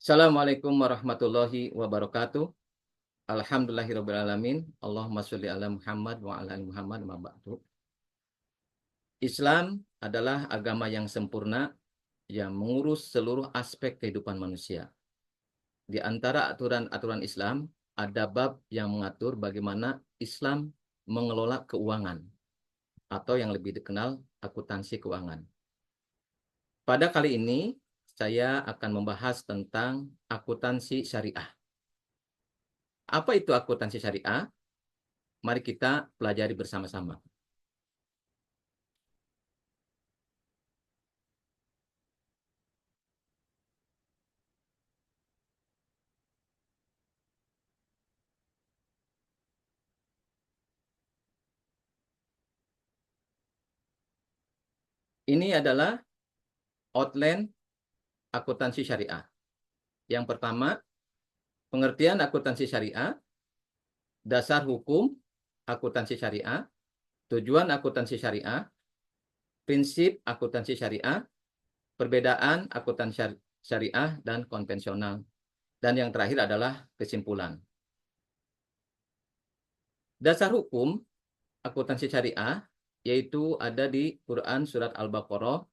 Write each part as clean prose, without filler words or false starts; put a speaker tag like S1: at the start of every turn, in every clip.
S1: Assalamualaikum warahmatullahi wabarakatuh. Alhamdulillahirrabbilalamin. Allahumma sholli ala Muhammad wa ala ali Muhammad wa ba'du. Islam adalah agama yang sempurna yang mengurus seluruh aspek kehidupan manusia. Di antara aturan-aturan Islam, ada bab yang mengatur bagaimana Islam mengelola keuangan atau yang lebih dikenal akuntansi keuangan. Pada kali ini, saya akan membahas tentang akuntansi syariah. Apa itu akuntansi syariah? Mari kita pelajari bersama-sama. Ini adalah outline akuntansi syariah. Yang pertama, pengertian akuntansi syariah, dasar hukum akuntansi syariah, tujuan akuntansi syariah, prinsip akuntansi syariah, perbedaan akuntansi syariah dan konvensional. Dan yang terakhir adalah kesimpulan. Dasar hukum akuntansi syariah yaitu ada di Quran Surat Al-Baqarah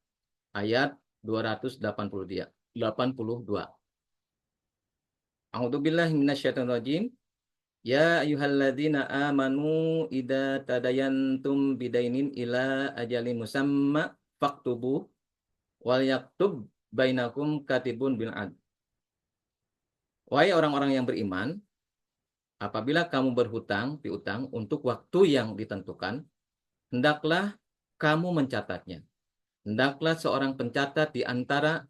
S1: ayat 282. A'udzubillahi minasyaitonirrajim. Ya ayyuhalladzina amanu idza tadayantum bidainin ila ajalin musamma faktubu wal yaktub bainakum katibun bil adl. Wahai orang-orang yang beriman, apabila kamu berhutang piutang untuk waktu yang ditentukan, hendaklah kamu mencatatnya. Hendaklah seorang pencatat di antara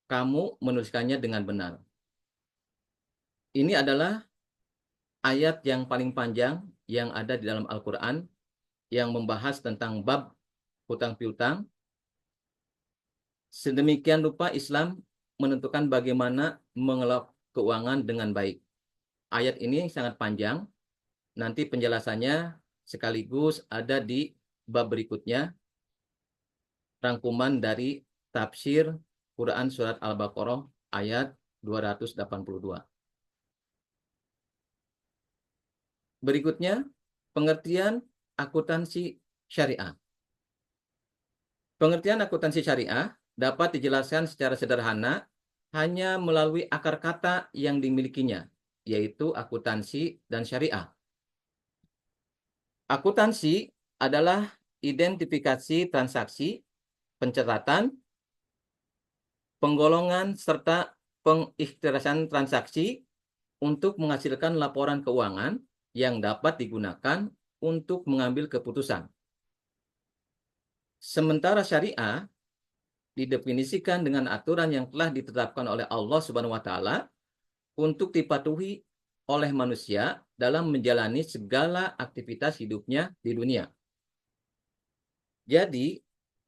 S1: kamu menuliskannya dengan benar. Ini adalah ayat yang paling panjang yang ada di dalam Al-Quran yang membahas tentang bab hutang piutang. Sedemikian rupa Islam menentukan bagaimana mengelola keuangan dengan baik. Ayat ini sangat panjang. Nanti penjelasannya sekaligus ada di bab berikutnya. Rangkuman dari tafsir Quran Surat Al-Baqarah ayat 282. Berikutnya, pengertian akuntansi syariah. Pengertian akuntansi syariah dapat dijelaskan secara sederhana hanya melalui akar kata yang dimilikinya, yaitu akuntansi dan syariah. Akuntansi adalah identifikasi transaksi, pencatatan, penggolongan, serta pengikhtiarasan transaksi untuk menghasilkan laporan keuangan yang dapat digunakan untuk mengambil keputusan. Sementara syariah didefinisikan dengan aturan yang telah ditetapkan oleh Allah Subhanahu wa taala untuk dipatuhi oleh manusia dalam menjalani segala aktivitas hidupnya di dunia. Jadi,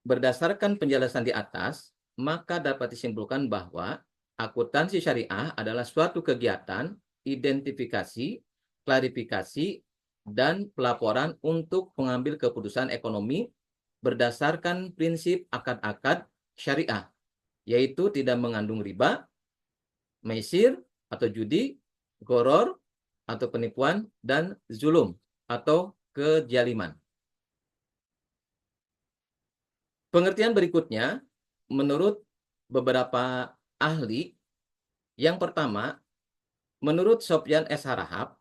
S1: berdasarkan penjelasan di atas, maka dapat disimpulkan bahwa akuntansi syariah adalah suatu kegiatan identifikasi, klarifikasi, dan pelaporan untuk mengambil keputusan ekonomi berdasarkan prinsip akad-akad syariah, yaitu tidak mengandung riba, maisir atau judi, goror atau penipuan, dan zulum atau kejaliman. Pengertian berikutnya, menurut beberapa ahli, yang pertama, menurut Sofyan S. Harahap,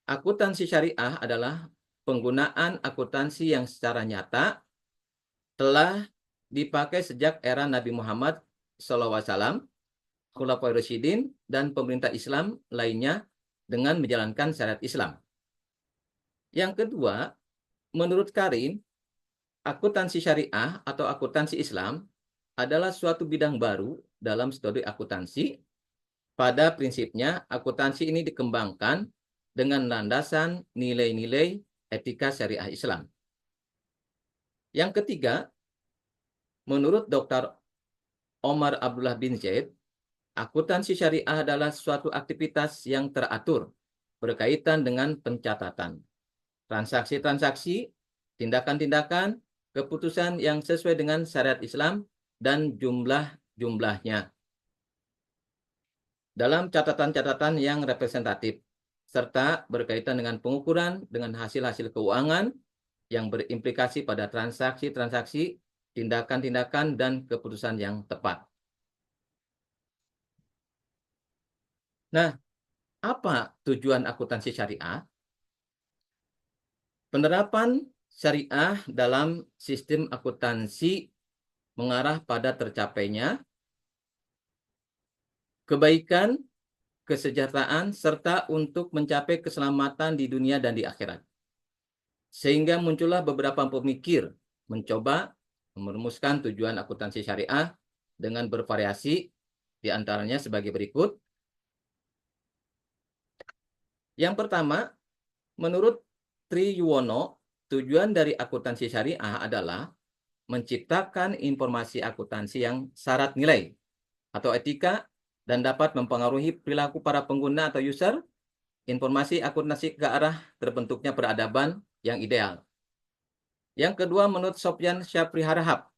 S1: akuntansi syariah adalah penggunaan akuntansi yang secara nyata telah dipakai sejak era Nabi Muhammad SAW, Khulafaur Rasyidin, dan pemerintah Islam lainnya dengan menjalankan syariat Islam. Yang kedua, menurut Karim, akuntansi syariah atau akuntansi Islam adalah suatu bidang baru dalam studi akuntansi. Pada prinsipnya, akuntansi ini dikembangkan dengan landasan nilai-nilai etika syariah Islam. Yang ketiga, menurut Dr. Omar Abdullah bin Zaid, akuntansi syariah adalah suatu aktivitas yang teratur berkaitan dengan pencatatan, transaksi-transaksi, tindakan-tindakan, keputusan yang sesuai dengan syariat Islam, dan jumlah-jumlahnya. dalam catatan-catatan yang representatif, serta berkaitan dengan pengukuran dengan hasil-hasil keuangan yang berimplikasi pada transaksi-transaksi, tindakan-tindakan, dan keputusan yang tepat. Nah, apa tujuan akuntansi syariah? Penerapan syariah dalam sistem akuntansi mengarah pada tercapainya kebaikan, kesejahteraan, serta untuk mencapai keselamatan di dunia dan di akhirat. Sehingga muncullah beberapa pemikir mencoba merumuskan tujuan akuntansi syariah dengan bervariasi, di antaranya sebagai berikut. Yang pertama, menurut Tri Yuwono, tujuan dari akuntansi syariah adalah menciptakan informasi akuntansi yang syarat nilai atau etika dan dapat mempengaruhi perilaku para pengguna atau user, informasi akuntansi ke arah terbentuknya peradaban yang ideal. Yang kedua, menurut Sofyan Syafri Harahap,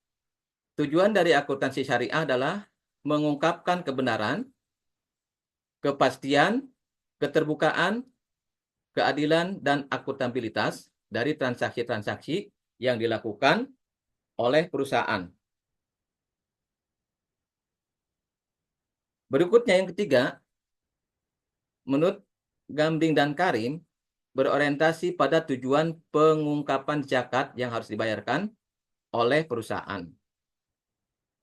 S1: tujuan dari akuntansi syariah adalah mengungkapkan kebenaran, kepastian, keterbukaan, keadilan, dan akuntabilitas dari transaksi-transaksi yang dilakukan oleh perusahaan. Berikutnya yang ketiga, menurut Gambing dan Karim, berorientasi pada tujuan pengungkapan zakat yang harus dibayarkan oleh perusahaan.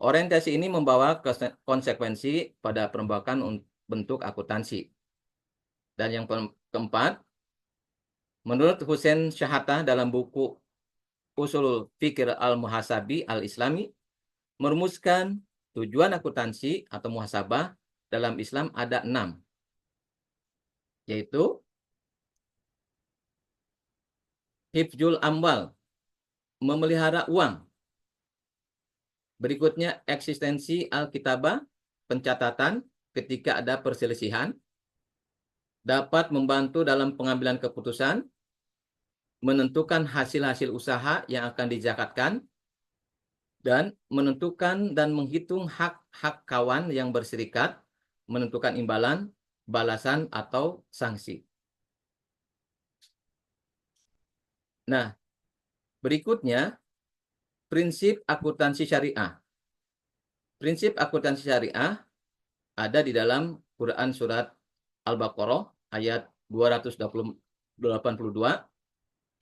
S1: Orientasi ini membawa konsekuensi pada perombakan bentuk akuntansi. Dan yang keempat, menurut Hussein Syahata dalam buku Usul Fikir Al-Muhasabi Al-Islami, merumuskan tujuan akuntansi atau muhasabah dalam Islam ada 6, yaitu hifzul amwal, memelihara uang. Berikutnya eksistensi al-kitabah, pencatatan ketika ada perselisihan, dapat membantu dalam pengambilan keputusan, menentukan hasil-hasil usaha yang akan dizakatkan, dan menentukan dan menghitung hak-hak kawan yang berserikat, menentukan imbalan, balasan, atau sanksi. Nah, berikutnya, prinsip akuntansi syariah. Prinsip akuntansi syariah ada di dalam Quran Surat Al-Baqarah ayat 282.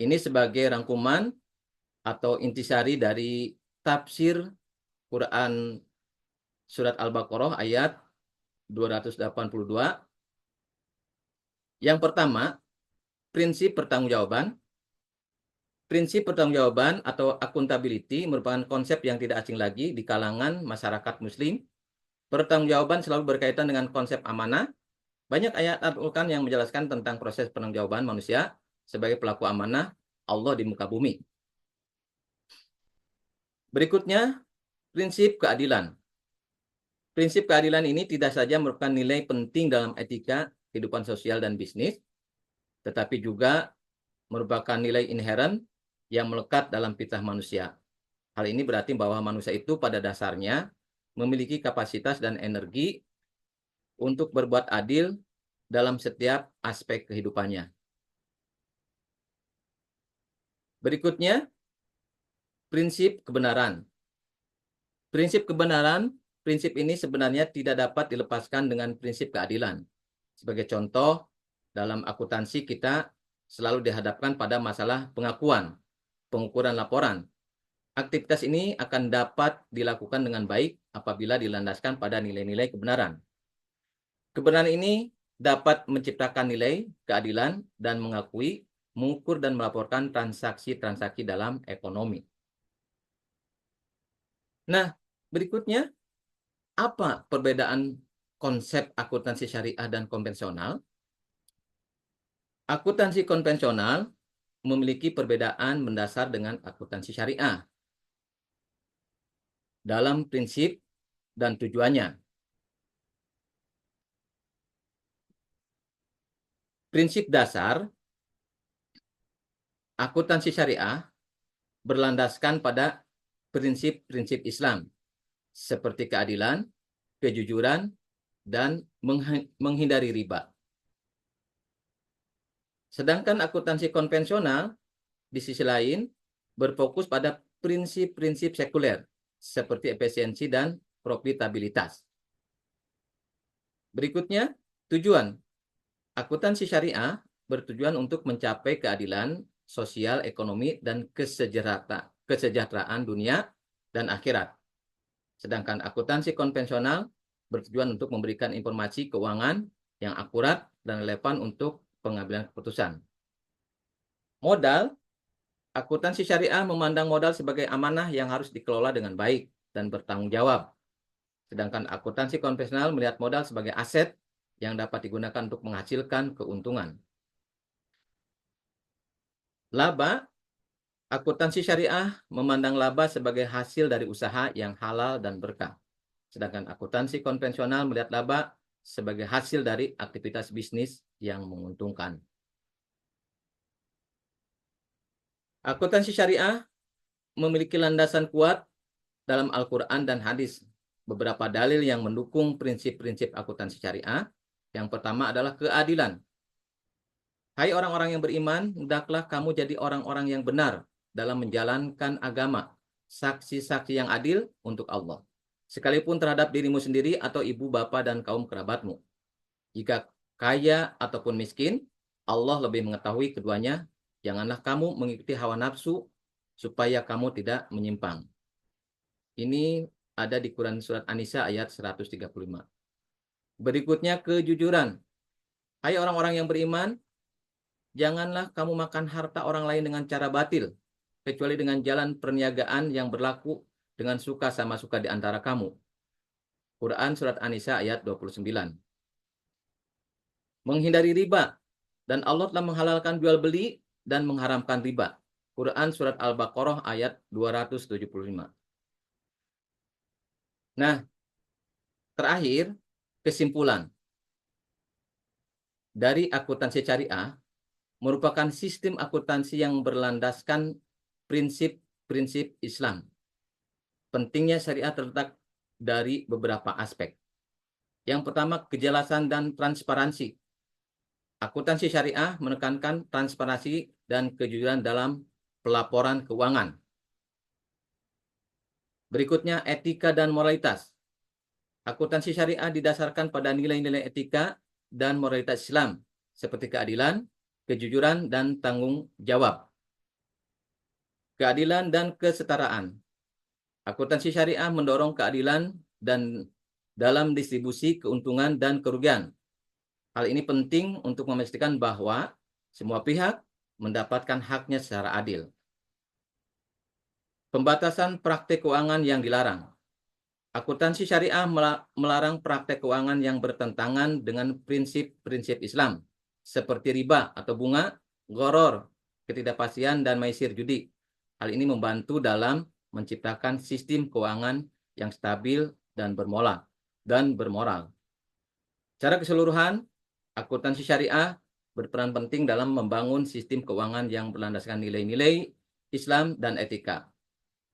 S1: Ini sebagai rangkuman atau intisari dari tafsir Quran Surat Al-Baqarah ayat 282. Yang pertama, prinsip pertanggungjawaban. Prinsip pertanggungjawaban atau accountability merupakan konsep yang tidak asing lagi di kalangan masyarakat Muslim. Pertanggungjawaban selalu berkaitan dengan konsep amanah. Banyak ayat Al-Quran yang menjelaskan tentang proses pertanggungjawaban manusia sebagai pelaku amanah Allah di muka bumi. Berikutnya, prinsip keadilan. Prinsip keadilan ini tidak saja merupakan nilai penting dalam etika kehidupan sosial dan bisnis, tetapi juga merupakan nilai inheren yang melekat dalam fitrah manusia. Hal ini berarti bahwa manusia itu pada dasarnya memiliki kapasitas dan energi untuk berbuat adil dalam setiap aspek kehidupannya. Berikutnya, prinsip kebenaran. Prinsip kebenaran, prinsip ini sebenarnya tidak dapat dilepaskan dengan prinsip keadilan. Sebagai contoh, dalam akuntansi kita selalu dihadapkan pada masalah pengakuan, pengukuran laporan. Aktivitas ini akan dapat dilakukan dengan baik apabila dilandaskan pada nilai-nilai kebenaran. Kebenaran ini dapat menciptakan nilai keadilan dan mengakui, mengukur, dan melaporkan transaksi-transaksi dalam ekonomi. Nah, berikutnya, apa perbedaan konsep akuntansi syariah dan konvensional? Akuntansi konvensional memiliki perbedaan mendasar dengan akuntansi syariah dalam prinsip dan tujuannya. Prinsip dasar akuntansi syariah berlandaskan pada prinsip-prinsip Islam seperti keadilan, kejujuran, dan menghindari riba. Sedangkan akuntansi konvensional di sisi lain berfokus pada prinsip-prinsip sekuler seperti efisiensi dan profitabilitas. Berikutnya, tujuan. Akuntansi syariah bertujuan untuk mencapai keadilan sosial, ekonomi, dan kesejahteraan dunia dan akhirat. Sedangkan akuntansi konvensional bertujuan untuk memberikan informasi keuangan yang akurat dan relevan untuk pengambilan keputusan. Modal, akuntansi syariah memandang modal sebagai amanah yang harus dikelola dengan baik dan bertanggung jawab. Sedangkan akuntansi konvensional melihat modal sebagai aset yang dapat digunakan untuk menghasilkan keuntungan. Laba, akuntansi syariah memandang laba sebagai hasil dari usaha yang halal dan berkah. Sedangkan akuntansi konvensional melihat laba sebagai hasil dari aktivitas bisnis yang menguntungkan. Akuntansi syariah memiliki landasan kuat dalam Al-Quran dan hadis. Beberapa dalil yang mendukung prinsip-prinsip akuntansi syariah. Yang pertama adalah keadilan. Hai orang-orang yang beriman, hendaklah kamu jadi orang-orang yang benar dalam menjalankan agama, saksi-saksi yang adil untuk Allah, sekalipun terhadap dirimu sendiri atau ibu, bapa, dan kaum kerabatmu. Jika kaya ataupun miskin, Allah lebih mengetahui keduanya. Janganlah kamu mengikuti hawa nafsu supaya kamu tidak menyimpang. Ini ada di Quran Surat An-Nisa ayat 135. Berikutnya kejujuran. Hai orang-orang yang beriman, janganlah kamu makan harta orang lain dengan cara batil, kecuali dengan jalan perniagaan yang berlaku dengan suka sama suka di antara kamu. Quran Surat An-Nisa ayat 29. Menghindari riba. Dan Allah telah menghalalkan jual beli dan mengharamkan riba. Quran Surat Al-Baqarah ayat 275. Nah, terakhir, kesimpulan. Dari akuntansi syariah merupakan sistem akuntansi yang berlandaskan prinsip-prinsip Islam. Pentingnya syariah terletak dari beberapa aspek. Yang pertama, kejelasan dan transparansi. Akuntansi syariah menekankan transparansi dan kejujuran dalam pelaporan keuangan. Berikutnya, etika dan moralitas. Akuntansi syariah didasarkan pada nilai-nilai etika dan moralitas Islam, seperti keadilan, kejujuran, dan tanggung jawab. Keadilan dan kesetaraan. Akuntansi syariah mendorong keadilan dan dalam distribusi keuntungan dan kerugian. Hal ini penting untuk memastikan bahwa semua pihak mendapatkan haknya secara adil. Pembatasan praktik keuangan yang dilarang. Akuntansi syariah melarang praktek keuangan yang bertentangan dengan prinsip-prinsip Islam, seperti riba atau bunga, gharar, ketidakpastian, dan maisir judi. Hal ini membantu dalam menciptakan sistem keuangan yang stabil dan bermoral. Secara keseluruhan, akuntansi syariah berperan penting dalam membangun sistem keuangan yang berlandaskan nilai-nilai Islam dan etika.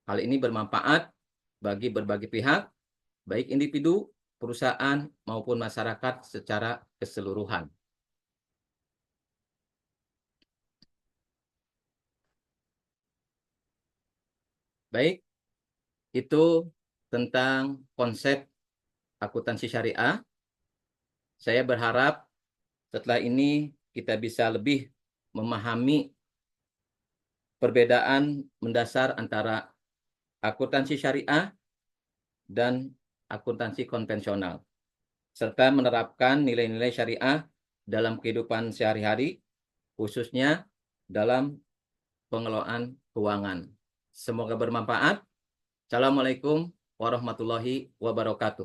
S1: Hal ini bermanfaat bagi berbagai pihak, baik individu, perusahaan, maupun masyarakat secara keseluruhan. Baik, itu tentang konsep akuntansi syariah. Saya berharap setelah ini kita bisa lebih memahami perbedaan mendasar antara akuntansi syariah dan akuntansi konvensional, serta menerapkan nilai-nilai syariah dalam kehidupan sehari-hari, khususnya dalam pengelolaan keuangan. Semoga bermanfaat. Assalamualaikum warahmatullahi wabarakatuh.